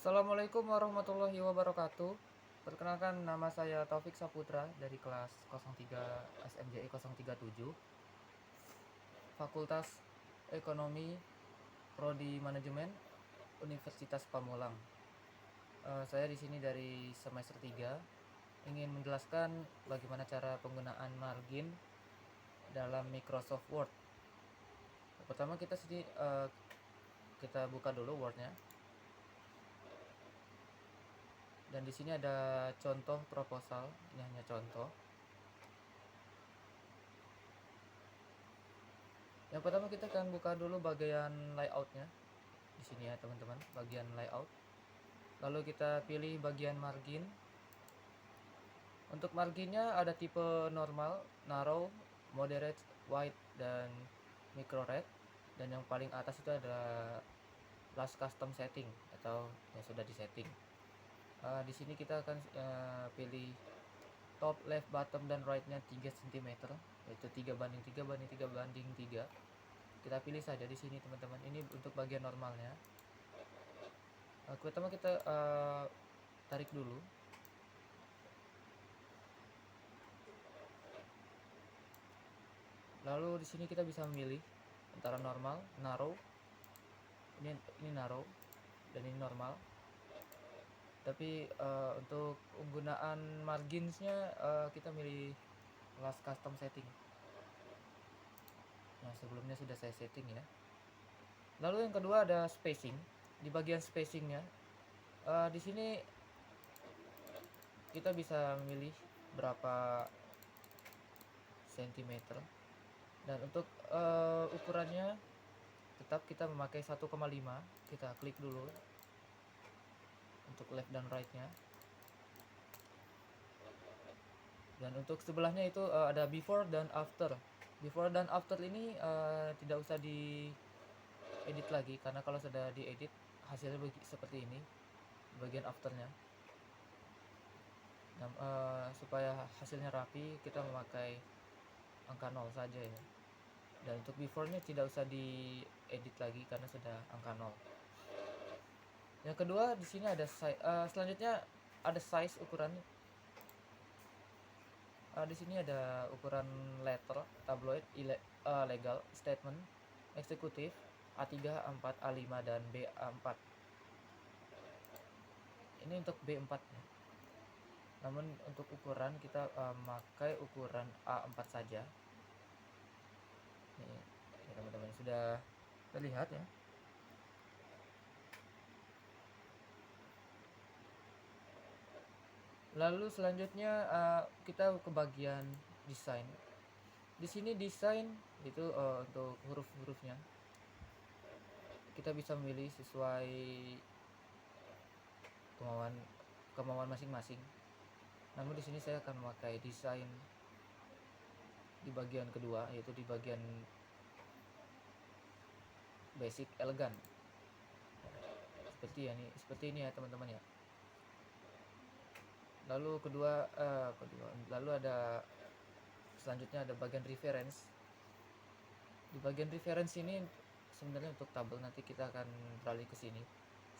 Assalamualaikum warahmatullahi wabarakatuh. Perkenalkan, nama saya Taufik Saputra dari kelas 03 SMJI 037 Fakultas Ekonomi Prodi Manajemen Universitas Pamulang. Saya di sini dari semester 3 ingin menjelaskan bagaimana cara penggunaan margin dalam Microsoft Word. Pertama kita buka dulu Word-nya. Dan di sini ada contoh proposal, ini hanya contoh. Yang pertama kita akan buka dulu bagian layoutnya. Di sini ya teman-teman, bagian layout. Lalu kita pilih bagian margin. Untuk marginnya ada tipe normal, narrow, moderate, wide, dan micro red. Dan yang paling atas itu ada last custom setting atau yang sudah disetting. Di sini kita akan pilih top, left, bottom, dan right-nya 3 cm, yaitu 3:3:3:3. Kita pilih saja di sini teman-teman. Ini untuk bagian normalnya. Pertama kita tarik dulu. Lalu di sini kita bisa memilih antara normal, narrow. Ini narrow dan ini normal. Tapi untuk penggunaan marginsnya kita milih last custom setting. Nah, sebelumnya sudah saya setting ya. Lalu yang kedua ada spacing. Di bagian spacingnya, di sini kita bisa memilih berapa sentimeter. Dan untuk ukurannya tetap kita memakai 1,5. Kita klik dulu untuk left dan right nya. Dan untuk sebelahnya itu ada before dan after. Before dan after ini tidak usah diedit lagi, karena kalau sudah diedit hasilnya seperti ini bagian afternya. Nah, supaya hasilnya rapi kita memakai angka 0 saja ya. Dan untuk before-nya tidak usah diedit lagi karena sudah angka 0. Yang kedua di sini ada selanjutnya ada size ukuran. Di sini ada ukuran letter, tabloid, legal, statement, eksekutif, A3, A4, A5, dan B4. Ini untuk B4 ya. Namun untuk ukuran kita memakai ukuran A4 saja. Ini teman-teman sudah terlihat ya. Lalu selanjutnya kita ke bagian desain. Di sini desain itu untuk huruf-hurufnya kita bisa memilih sesuai kemauan masing-masing. Namun di sini saya akan memakai desain di bagian kedua, yaitu di bagian basic elegan. Seperti ini ya teman-teman ya. Lalu lalu ada selanjutnya ada bagian reference. Di bagian reference ini sebenarnya untuk tabel, nanti kita akan beralih ke sini.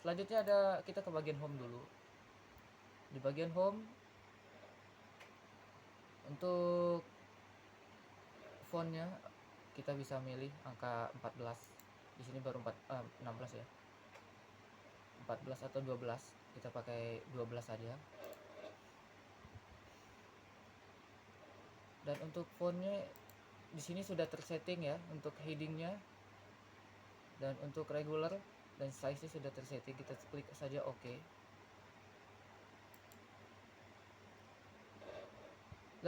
Selanjutnya kita ke bagian home dulu. Di bagian home untuk fontnya kita bisa milih angka 14. Di sini baru 16 ya. 14 atau 12. Kita pakai 12 saja. Dan untuk fontnya di sini sudah tersetting ya, untuk headingnya dan untuk regular dan size-nya sudah tersetting. Kita klik saja OK.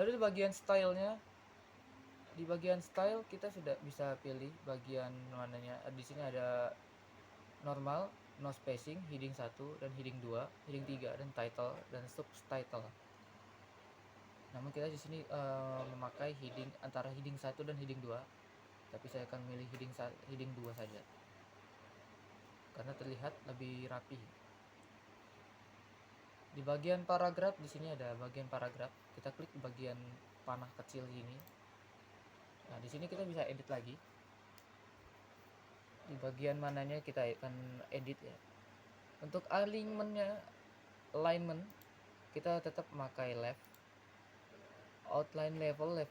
Lalu di bagian style kita sudah bisa pilih bagian mananya. Di sini ada normal, no spacing, heading 1 dan heading 2, heading 3 dan title dan subtitle. Namun kita di sini memakai heading antara heading 1 dan heading 2. Tapi saya akan memilih heading 2 saja. Karena terlihat lebih rapi. Di bagian paragraf di sini ada bagian paragraf. Kita klik bagian panah kecil ini. Nah, di sini kita bisa edit lagi. Di bagian mananya kita akan edit ya. Untuk alignment kita tetap memakai left. Outline level 2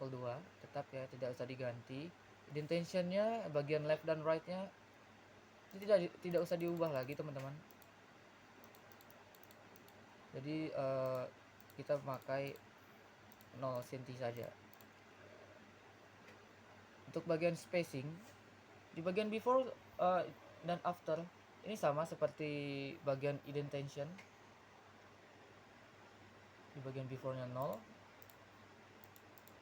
tetap ya, tidak usah diganti. Indentationnya bagian left dan right-nya tidak usah diubah lagi teman-teman. Jadi kita memakai 0 cm saja. Untuk bagian spacing di bagian before dan after ini sama seperti bagian indentation. Di bagian before-nya 0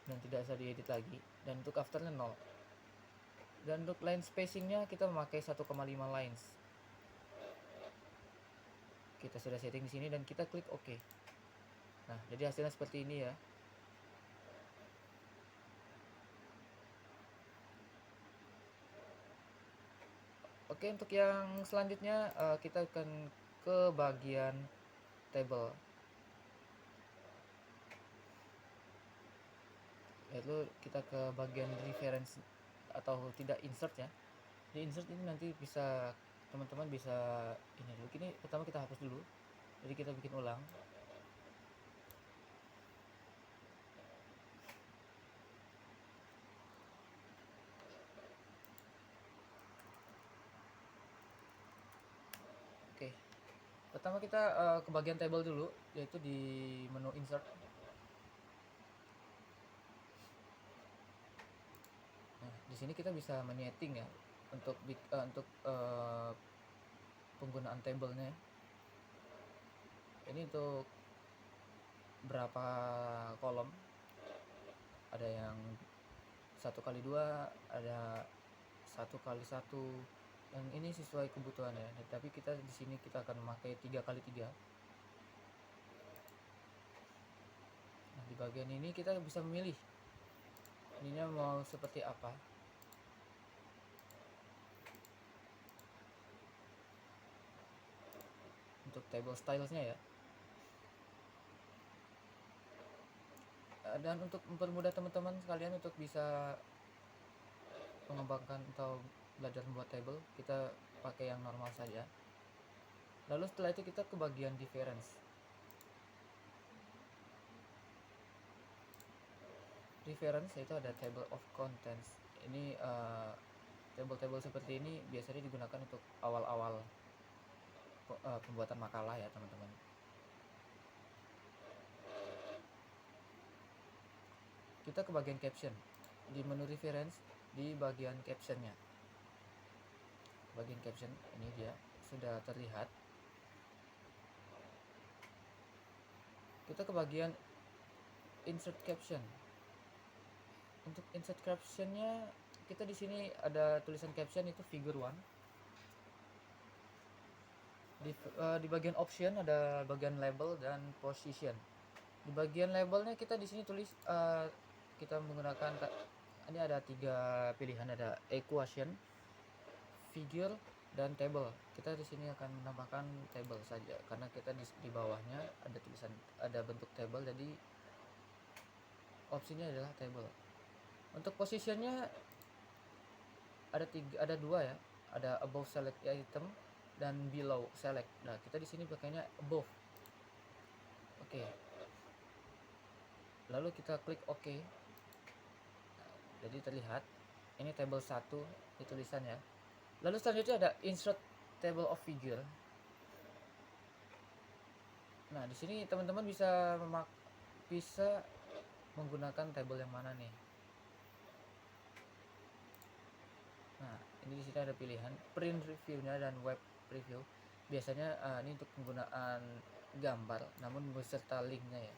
dan tidak usah diedit lagi, dan untuk afternya 0. Dan untuk line spacingnya kita memakai 1,5 lines. Kita sudah setting di sini dan kita klik OK. Nah, jadi hasilnya seperti ini ya. Oke, untuk yang selanjutnya kita akan ke bagian table. Lalu kita ke bagian reference atau tidak insert ya. Di insert ini nanti bisa teman-teman bisa ini dulu. Ini pertama kita hapus dulu. Jadi kita bikin ulang. Oke. Pertama kita ke bagian table dulu, yaitu di menu insert. Nah, di sini kita bisa menyeting ya untuk penggunaan tablenya. Ini untuk berapa kolom, ada yang 1x2, ada 1x1, yang ini sesuai kebutuhan ya. Tapi kita di sini kita akan memakai 3x3. Nah, di bagian ini kita bisa memilih ininya mau seperti apa. Untuk table stylesnya ya. Dan untuk mempermudah teman-teman sekalian untuk bisa mengembangkan atau belajar membuat table, kita pakai yang normal saja. Lalu setelah itu kita ke bagian difference. Difference yaitu ada table of contents. Ini table-table seperti ini biasanya digunakan untuk awal-awal pembuatan makalah ya teman-teman. Kita ke bagian caption. Di menu reference, di bagian captionnya. Bagian caption ini dia sudah terlihat. Kita ke bagian insert caption. Untuk insert captionnya kita di sini ada tulisan caption itu figure 1. Di bagian option ada bagian label dan position. Di bagian labelnya kita di sini tulis kita menggunakan ini ada 3 pilihan, ada equation, figure, dan table. Kita di sini akan menambahkan table saja karena kita di bawahnya ada tulisan, ada bentuk table, jadi opsinya adalah table. Untuk positionnya ada 2 ya, ada above select item dan below select. Nah, kita di sini pakainya above. Oke. Lalu kita klik OK. Jadi terlihat ini table 1 di tulisan ya. Lalu selanjutnya ada insert table of figure. Nah, di sini teman-teman bisa menggunakan table yang mana nih. Nah, ini di sini ada pilihan print reviewnya dan web preview. Biasanya ini untuk penggunaan gambar, namun beserta linknya ya.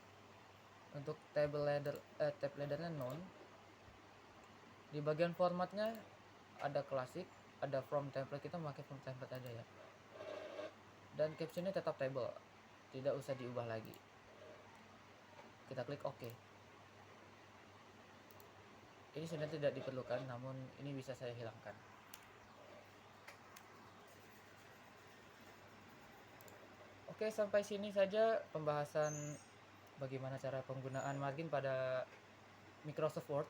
Untuk tab laddernya none. Di bagian formatnya ada klasik, ada from template, kita memakai from template aja ya. Dan captionnya tetap table, tidak usah diubah lagi. Kita klik OK. Ini sudah tidak diperlukan, namun ini bisa saya hilangkan. Oke, sampai sini saja pembahasan bagaimana cara penggunaan margin pada Microsoft Word.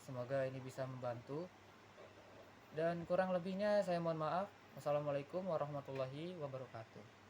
Semoga ini bisa membantu. Dan kurang lebihnya saya mohon maaf. Wassalamualaikum warahmatullahi wabarakatuh.